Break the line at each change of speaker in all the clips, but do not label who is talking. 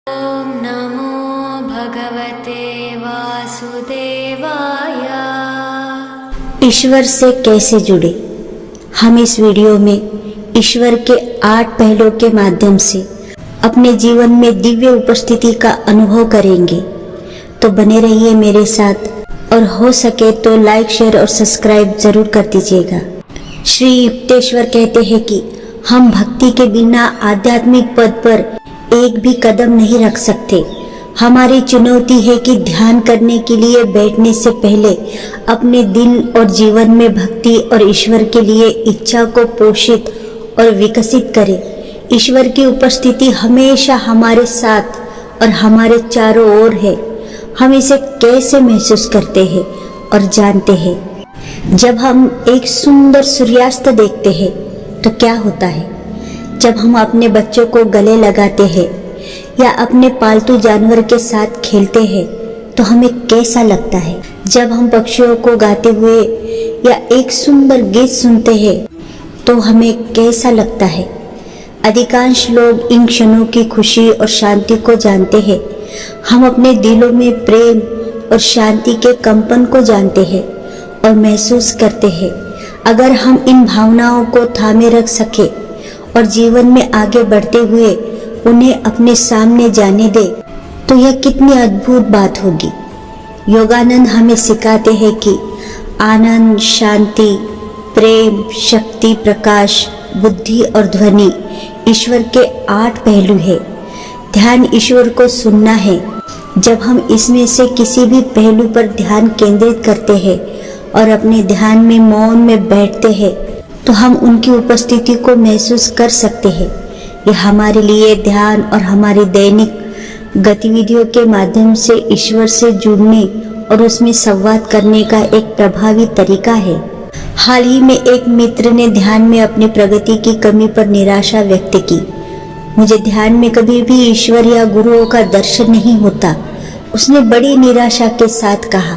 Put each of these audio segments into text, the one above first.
ओम नमो भगवते वासुदेवाय।
ईश्वर से कैसे जुड़े? हम इस वीडियो में ईश्वर के 8 पहलुओं के माध्यम से अपने जीवन में दिव्य उपस्थिति का अनुभव करेंगे। तो बने रहिए मेरे साथ और हो सके तो लाइक, शेयर और सब्सक्राइब जरूर कर दीजिएगा। श्री युक्तेश्वर कहते हैं कि हम भक्ति के बिना आध्यात्मिक पद पर एक भी कदम नहीं रख सकते। हमारी चुनौती है कि ध्यान करने के लिए बैठने से पहले अपने दिल और जीवन में भक्ति और ईश्वर के लिए इच्छा को पोषित और विकसित करें। ईश्वर की उपस्थिति हमेशा हमारे साथ और हमारे चारों ओर है। हम इसे कैसे महसूस करते हैं और जानते हैं? जब हम एक सुंदर सूर्यास्त देखते हैं तो क्या होता है? जब हम अपने बच्चों को गले लगाते हैं या अपने पालतू जानवर के साथ खेलते हैं तो हमें कैसा लगता है? जब हम पक्षियों को गाते हुए या एक सुंदर गीत सुनते हैं तो हमें कैसा लगता है? अधिकांश लोग इन क्षणों की खुशी और शांति को जानते हैं। हम अपने दिलों में प्रेम और शांति के कंपन को जानते हैं और महसूस करते हैं। अगर हम इन भावनाओं को थामे रख सके और जीवन में आगे बढ़ते हुए उन्हें अपने सामने जाने दे तो यह कितनी अद्भुत बात होगी। योगानंद हमें सिखाते हैं कि आनंद, शांति, प्रेम, शक्ति, प्रकाश, बुद्धि और ध्वनि ईश्वर के 8 पहलू है। ध्यान ईश्वर को सुनना है। जब हम इसमें से किसी भी पहलू पर ध्यान केंद्रित करते हैं और अपने ध्यान में मौन में बैठते हैं तो हम उनकी उपस्थिति को महसूस कर सकते हैं। यह हमारे लिए ध्यान और हमारी दैनिक गतिविधियों के माध्यम से ईश्वर से जुड़ने और उसमें संवाद करने का एक प्रभावी तरीका है। हाल ही में एक मित्र ने ध्यान में अपनी प्रगति की कमी पर निराशा व्यक्त की। मुझे ध्यान में कभी भी ईश्वर या गुरुओं का दर्शन नहीं होता, उसने बड़ी निराशा के साथ कहा।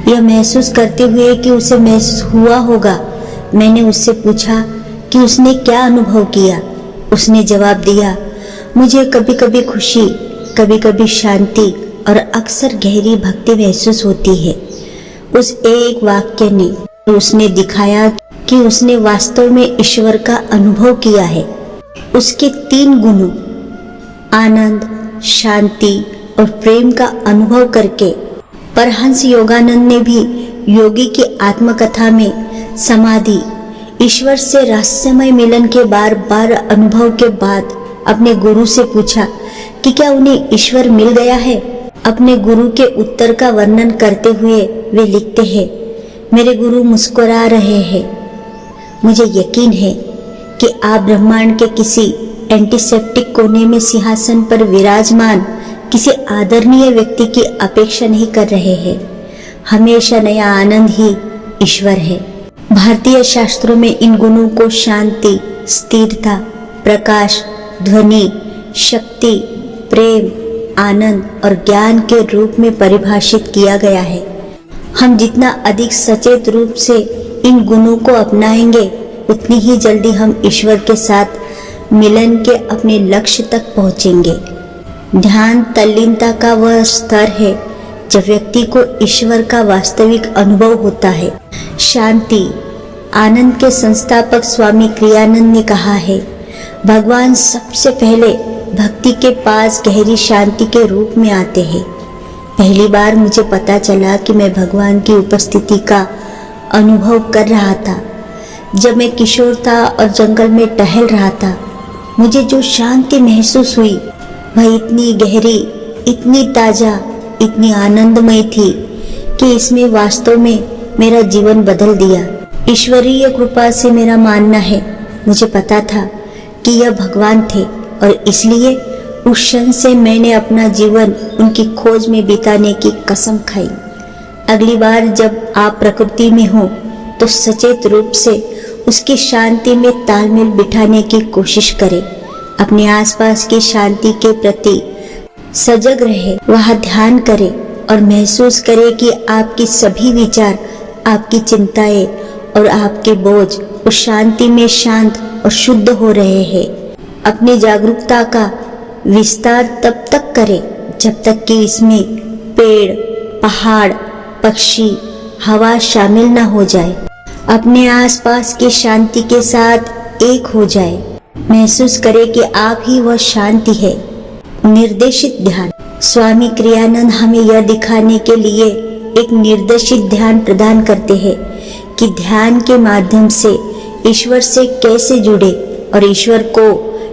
यह महसूस करते हुए कि उसे महसूस हुआ होगा, मैंने उससे पूछा कि उसने क्या अनुभव किया। उसने जवाब दिया, मुझे कभी कभी खुशी, कभी कभी शांति और अक्सर गहरी भक्ति महसूस होती है। उस एक वाक्य ने उसने दिखाया कि उसने वास्तव में ईश्वर का अनुभव किया है। उसके 3 गुणों आनंद, शांति और प्रेम का अनुभव करके परमहंस योगानंद ने भी योगी की आत्मकथा में समाधि, ईश्वर से रहस्यमय मिलन के बार बार अनुभव के बाद अपने गुरु से पूछा कि क्या उन्हें ईश्वर मिल गया है। अपने गुरु के उत्तर का वर्णन करते हुए वे लिखते हैं, मेरे गुरु मुस्कुरा रहे हैं। मुझे यकीन है कि आप ब्रह्मांड के किसी एंटीसेप्टिक कोने में सिंहासन पर विराजमान किसी आदरणीय व्यक्ति की अपेक्षा नहीं कर रहे हैं। हमेशा नया आनंद ही ईश्वर है। भारतीय शास्त्रों में इन गुणों को शांति, स्थिरता, प्रकाश, ध्वनि, शक्ति, प्रेम, आनंद और ज्ञान के रूप में परिभाषित किया गया है। हम जितना अधिक सचेत रूप से इन गुणों को अपनाएंगे उतनी ही जल्दी हम ईश्वर के साथ मिलन के अपने लक्ष्य तक पहुंचेंगे। ध्यान तल्लीनता का वह स्तर है जब व्यक्ति को ईश्वर का वास्तविक अनुभव होता है। शांति, आनंद के संस्थापक स्वामी क्रियानंद ने कहा है, भगवान सबसे पहले भक्ति के पास गहरी शांति के रूप में आते हैं। पहली बार मुझे पता चला कि मैं भगवान की उपस्थिति का अनुभव कर रहा था जब मैं किशोर था और जंगल में टहल रहा था। मुझे जो शांति महसूस हुई वह इतनी गहरी, इतनी ताजा, इतनी आनंदमय थी कि इसमें वास्तव में मेरा जीवन बदल दिया। ईश्वरीय कृपा से मेरा मानना है, मुझे पता था कि यह भगवान थे और इसलिए उस क्षण से मैंने अपना जीवन उनकी खोज में बिताने की कसम खाई। अगली बार जब आप प्रकृति में हो तो सचेत रूप से उसकी शांति में तालमेल बिठाने की कोशिश करें। अपने आसपास की शांति के प्रति सजग रहे, वहाँ ध्यान करें और महसूस करें कि आपकी सभी विचार, आपकी चिंताएं और आपके बोझ उस शांति में शांत और शुद्ध हो रहे हैं। अपनी जागरूकता का विस्तार तब तक करें जब तक कि इसमें पेड़, पहाड़, पक्षी, हवा शामिल न हो जाए। अपने आसपास की शांति के साथ एक हो जाए। महसूस करें कि आप ही वह शांति है। निर्देशित ध्यान। स्वामी क्रियानंद हमें यह दिखाने के लिए एक निर्देशित ध्यान प्रदान करते हैं कि ध्यान के माध्यम से ईश्वर से कैसे जुड़े और ईश्वर को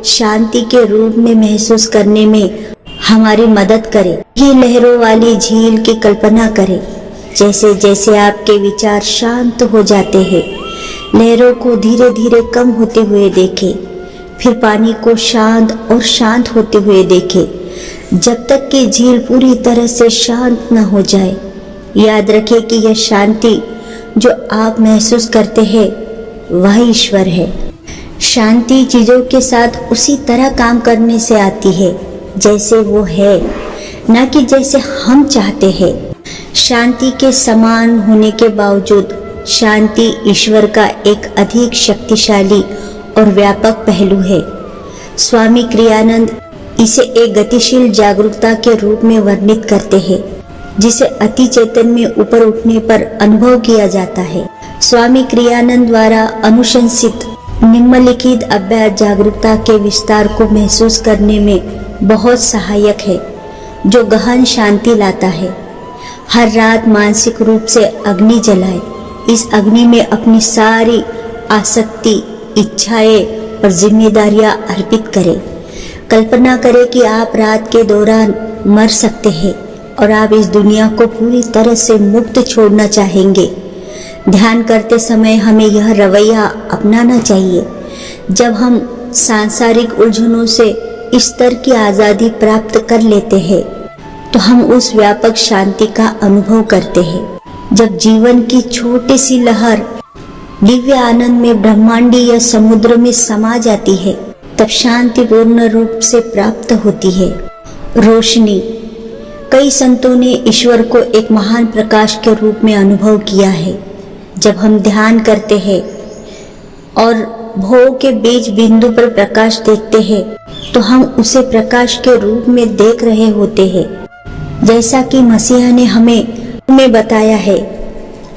शांति के रूप में महसूस करने में हमारी मदद करें। ये लहरों वाली झील की कल्पना करें। जैसे जैसे आपके विचार शांत हो जाते हैं, लहरों को धीरे धीरे कम होते हुए देखें, फिर पानी को शांत और शांत होते हुए देखें जब तक कि झील पूरी तरह से शांत न हो जाए। याद रखें कि यह शांति जो आप महसूस करते हैं वह ईश्वर है। शांति चीजों के साथ उसी तरह काम करने से आती है जैसे वो है, न कि जैसे हम चाहते हैं। शांति के समान होने के बावजूद शांति ईश्वर का एक अधिक शक्तिशाली और व्यापक पहलू है। स्वामी क्रियानंद इसे एक गतिशील जागरूकता के रूप में वर्णित करते हैं जिसे अति चेतन में ऊपर उठने पर अनुभव किया जाता है। स्वामी क्रियानंद द्वारा अनुशंसित निम्नलिखित अभ्यास जागरूकता के विस्तार को महसूस करने में बहुत सहायक है, जो गहन शांति लाता है। हर रात मानसिक रूप से अग्नि जलाए। इस अग्नि में अपनी सारी आसक्ति, इच्छाएं और जिम्मेदारियां अर्पित करें। कल्पना करें कि आप रात के दौरान मर सकते हैं और आप इस दुनिया को पूरी तरह से मुक्त छोड़ना चाहेंगे। ध्यान करते समय हमें यह रवैया अपनाना चाहिए। जब हम सांसारिक उलझनों से इस स्तर की आज़ादी प्राप्त कर लेते हैं तो हम उस व्यापक शांति का अनुभव करते हैं। जब जीवन की छोटी सी लहर दिव्य आनंद में ब्रह्मांडीय समुद्र में समा जाती है, तब शांति पूर्ण रूप से प्राप्त होती है। रोशनी। कई संतों ने ईश्वर को एक महान प्रकाश के रूप में अनुभव किया है। जब हम ध्यान करते हैं और भोग के बीच बिंदु पर प्रकाश देखते हैं तो हम उसे प्रकाश के रूप में देख रहे होते हैं। जैसा कि मसीहा ने हमें बताया है,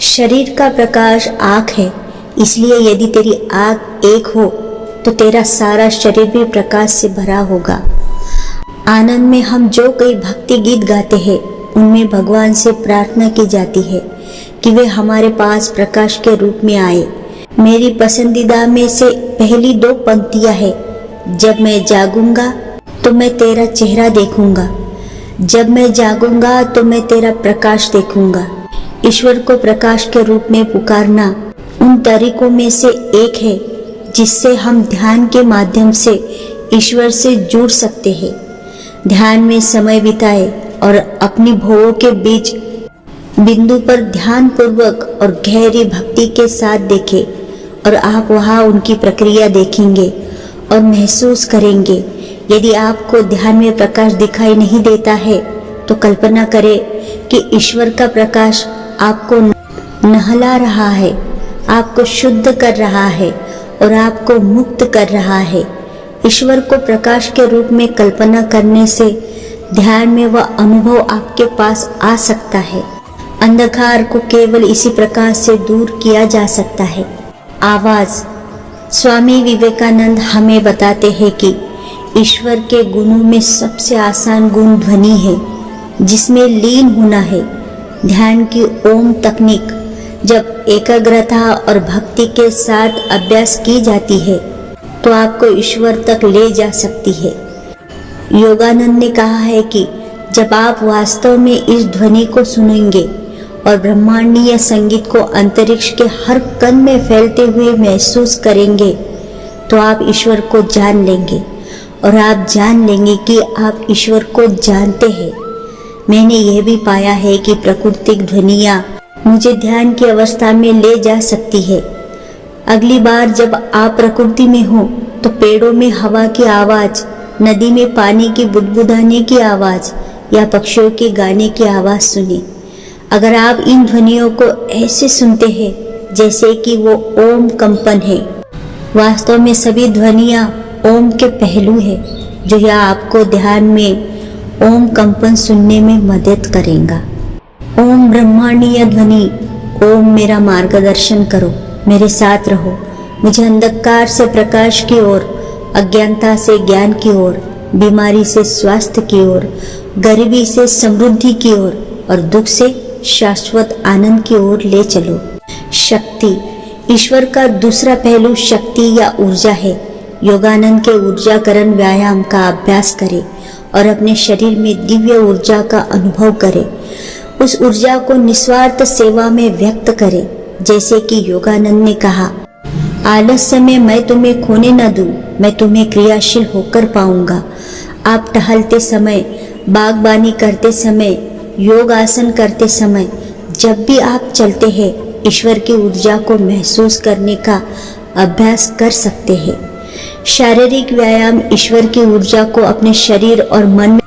शरीर का प्रकाश आँख है, इसलिए यदि तेरी आँख एक हो तो तेरा सारा शरीर भी प्रकाश से भरा होगा। आनंद में हम जो कई भक्ति गीत गाते हैं उनमें भगवान से प्रार्थना की जाती है कि वे हमारे पास प्रकाश के रूप में आए। मेरी पसंदीदा में से पहली 2 पंक्तियां हैं, जब मैं जागूंगा तो मैं तेरा चेहरा देखूंगा, जब मैं जागूंगा तो मैं तेरा प्रकाश देखूंगा। ईश्वर को प्रकाश के रूप में पुकारना उन तरीकों में से एक है जिससे हम ध्यान के माध्यम से ईश्वर से जुड़ सकते हैं। ध्यान में समय बिताए और अपनी भोगों के बीच बिंदु पर ध्यान पूर्वक और गहरी भक्ति के साथ देखें और आप वहाँ उनकी प्रक्रिया देखेंगे और महसूस करेंगे। यदि आपको ध्यान में प्रकाश दिखाई नहीं देता है तो कल्पना करें कि ईश्वर का प्रकाश आपको नहला रहा है, आपको शुद्ध कर रहा है और आपको मुक्त कर रहा है। ईश्वर को प्रकाश के रूप में कल्पना करने से ध्यान में वह अनुभव आपके पास आ सकता है। अंधकार को केवल इसी प्रकाश से दूर किया जा सकता है। आवाज। स्वामी विवेकानंद हमें बताते हैं कि ईश्वर के गुणों में सबसे आसान गुण ध्वनि है, जिसमें लीन होना है। ध्यान की ओम तकनीक जब एकाग्रता और भक्ति के साथ अभ्यास की जाती है तो आपको ईश्वर तक ले जा सकती है। योगानंद ने कहा है कि जब आप वास्तव में इस ध्वनि को सुनेंगे और ब्रह्मांडीय संगीत को अंतरिक्ष के हर कण में फैलते हुए महसूस करेंगे तो आप ईश्वर को जान लेंगे और आप जान लेंगे कि आप ईश्वर को जानते हैं। मैंने यह भी पाया है कि प्राकृतिक ध्वनियाँ मुझे ध्यान की अवस्था में ले जा सकती है। अगली बार जब आप प्रकृति में हो तो पेड़ों में हवा की आवाज़, नदी में पानी की बुदबुदाने की आवाज़ या पक्षियों के गाने की आवाज़ सुने। अगर आप इन ध्वनियों को ऐसे सुनते हैं जैसे कि वो ओम कंपन है, वास्तव में सभी ध्वनियाँ ओम के पहलू है। जो यह आपको ध्यान में ओम कंपन सुनने में मदद करेगा। ओम ब्रह्मांडीय ध्वनि, ओम मेरा मार्गदर्शन करो, मेरे साथ रहो, मुझे अंधकार से प्रकाश की ओर, अज्ञानता से ज्ञान की ओर, बीमारी से स्वास्थ्य की ओर, गरीबी से समृद्धि की ओर और दुख से शाश्वत आनंद की ओर ले चलो। शक्ति, ईश्वर का दूसरा पहलू शक्ति या ऊर्जा है। योगानंद के ऊर्जाकरण व्यायाम का अभ्यास करें और अपने शरीर में दिव्य ऊर्जा का अनुभव करें। उस ऊर्जा को निस्वार्थ सेवा में व्यक्त करें, जैसे कि योगानंद ने कहा, आलस्य में मैं तुम्हें खोने न दूं, मैं तुम्हें क्रियाशील होकर पाऊंगा। आप टहलते समय, बागबानी करते समय, योग आसन करते समय, जब भी आप चलते हैं, ईश्वर की ऊर्जा को महसूस करने का अभ्यास कर सकते हैं। शारीरिक व्यायाम ईश्वर की ऊर्जा को अपने शरीर और मन में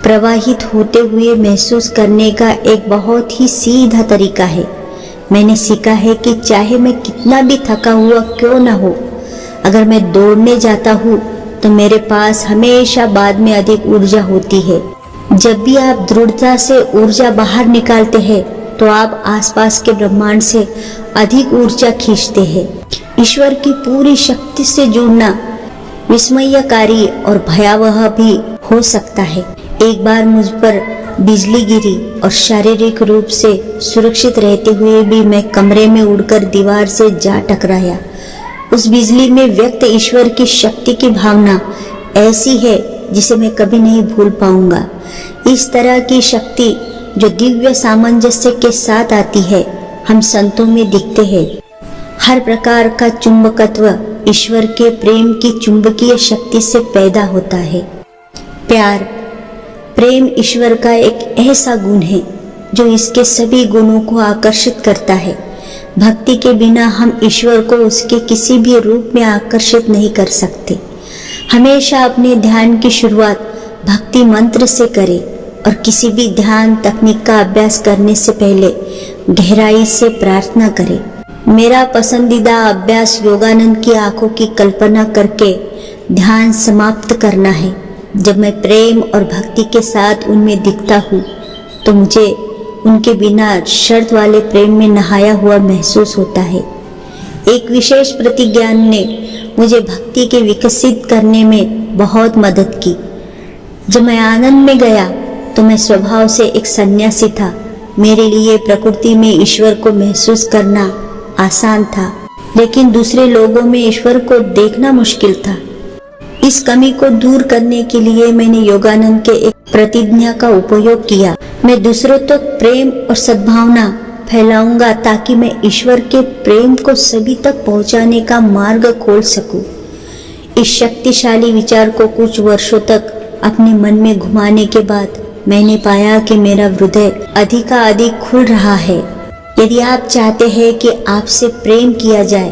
प्रवाहित होते हुए महसूस करने का एक बहुत ही सीधा तरीका है। मैंने सीखा है कि चाहे मैं कितना भी थका हुआ क्यों न हो, अगर मैं दौड़ने जाता हूँ तो मेरे पास हमेशा बाद में अधिक ऊर्जा होती है। जब भी आप दृढ़ता से ऊर्जा बाहर निकालते हैं तो आप आसपास के ब्रह्मांड से अधिक ऊर्जा खींचते हैं। ईश्वर की पूरी शक्ति से जुड़ना विस्मयकारी और भयावह भी हो सकता है। एक बार मुझ पर बिजली गिरी और शारीरिक रूप से सुरक्षित रहते हुए भी मैं कमरे में उड़कर दीवार से जा टकराया। उस बिजली में व्यक्त ईश्वर की शक्ति की भावना ऐसी है जिसे मैं कभी नहीं भूल पाऊंगा। इस तरह की शक्ति जो दिव्य सामंजस्य के साथ आती है, हम संतों में दिखते हैं। हर प्रकार का चुंबकत्व ईश्वर के प्रेम की चुंबकीय शक्ति से पैदा होता है। प्यार, प्रेम ईश्वर का एक ऐसा गुण है जो इसके सभी गुणों को आकर्षित करता है। भक्ति के बिना हम ईश्वर को उसके किसी भी रूप में आकर्षित नहीं कर सकते। हमेशा अपने ध्यान की शुरुआत भक्ति मंत्र से करें और किसी भी ध्यान तकनीक का अभ्यास करने से पहले गहराई से प्रार्थना करें। मेरा पसंदीदा अभ्यास योगानंद की आंखों की कल्पना करके ध्यान समाप्त करना है। जब मैं प्रेम और भक्ति के साथ उनमें दिखता हूँ तो मुझे उनके बिना शर्त वाले प्रेम में नहाया हुआ महसूस होता है। एक विशेष प्रतिज्ञान ने मुझे भक्ति के विकसित करने में बहुत मदद की। जब मैं आनंद में गया तो मैं स्वभाव से एक सन्यासी था। मेरे लिए प्रकृति में ईश्वर को महसूस करना आसान था, लेकिन दूसरे लोगों में ईश्वर को देखना मुश्किल था। इस कमी को दूर करने के लिए मैंने योगानंद के एक प्रतिज्ञा का उपयोग किया। मैं दूसरों तक प्रेम और सद्भावना फैलाऊंगा ताकि मैं ईश्वर के प्रेम को सभी तक पहुंचाने का मार्ग खोल सकूं। इस शक्तिशाली विचार को कुछ वर्षों तक अपने मन में घुमाने के बाद मैंने पाया कि मेरा हृदय अधिकाधिक खुल रहा है। यदि आप चाहते हैं कि आपसे प्रेम किया जाए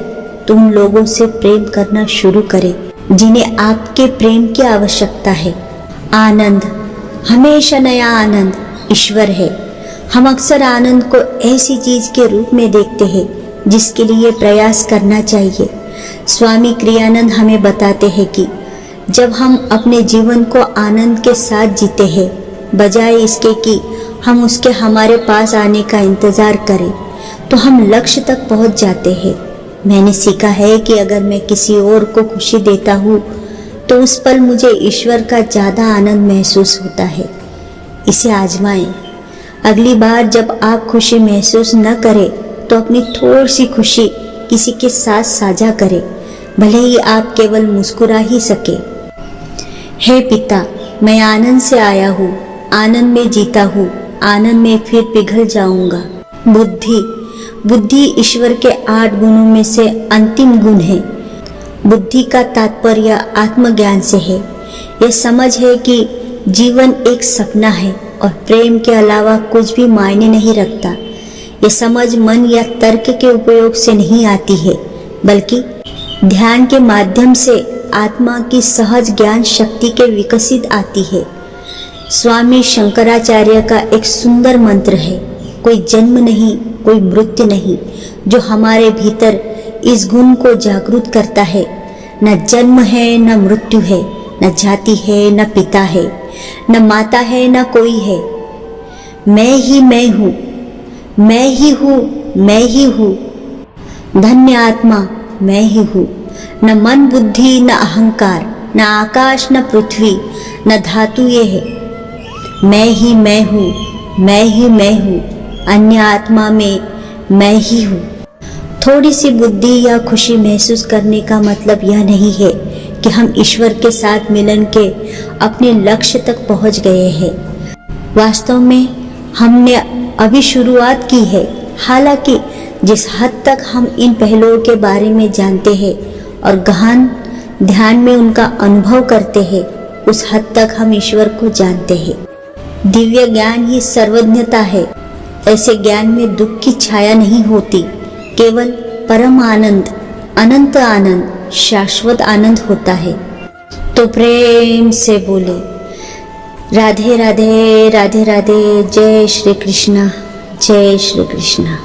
तो उन लोगों से प्रेम करना शुरू करें जिन्हें आपके प्रेम की आवश्यकता है। आनंद, हमेशा नया आनंद ईश्वर है। हम अक्सर आनंद को ऐसी चीज के रूप में देखते हैं जिसके लिए प्रयास करना चाहिए। स्वामी क्रियानंद हमें बताते हैं कि जब हम अपने जीवन को आनंद के साथ जीते हैं, बजाय इसके कि हम उसके हमारे पास आने का इंतजार करें, तो हम लक्ष्य तक पहुंच जाते हैं। मैंने सीखा है कि अगर मैं किसी और को खुशी देता हूँ तो उस पल मुझे ईश्वर का ज़्यादा आनंद महसूस होता है। इसे आजमाएं। अगली बार जब आप खुशी महसूस न करें तो अपनी थोड़ी सी खुशी किसी के साथ साझा करें, भले ही आप केवल मुस्कुरा ही सके। हे पिता, मैं आनंद से आया हूँ, आनंद में जीता हूँ, आनंद में फिर पिघल जाऊंगा। बुद्धि ईश्वर के 8 गुणों में से अंतिम गुण है। बुद्धि का तात्पर्य आत्मज्ञान से है। यह समझ है कि जीवन एक सपना है और प्रेम के अलावा कुछ भी मायने नहीं रखता। यह समझ मन या तर्क के उपयोग से नहीं आती है, बल्कि ध्यान के माध्यम से आत्मा की सहज ज्ञान शक्ति के विकसित आती है। स्वामी शंकराचार्य का एक सुंदर मंत्र है, कोई जन्म नहीं, कोई मृत्यु नहीं, जो हमारे भीतर इस गुण को जागृत करता है। न जन्म है न मृत्यु है, न जाति है, न पिता है, न माता है, न कोई है। मैं ही मैं हूँ, मैं ही हूँ, मैं ही हूँ। धन्य आत्मा मैं ही हूँ। न मन बुद्धि, न अहंकार, न आकाश, न पृथ्वी, न धातु ये है। मैं ही मैं हूँ, मैं ही मैं हूँ। अन्य आत्मा में मैं ही हूँ। थोड़ी सी बुद्धि या खुशी महसूस करने का मतलब यह नहीं है कि हम ईश्वर के साथ मिलन के अपने लक्ष्य तक पहुँच गए हैं। वास्तव में हमने अभी शुरुआत की है। हालांकि जिस हद तक हम इन पहलुओं के बारे में जानते हैं और गहन ध्यान में उनका अनुभव करते हैं, उस हद तक हम ईश्वर को जानते हैं। दिव्य ज्ञान ही सर्वज्ञता है। ऐसे ज्ञान में दुख की छाया नहीं होती, केवल परम आनंद, अनंत आनंद, शाश्वत आनंद होता है। तो प्रेम से बोले राधे राधे, राधे राधे। जय श्री कृष्णा, जय श्री कृष्णा।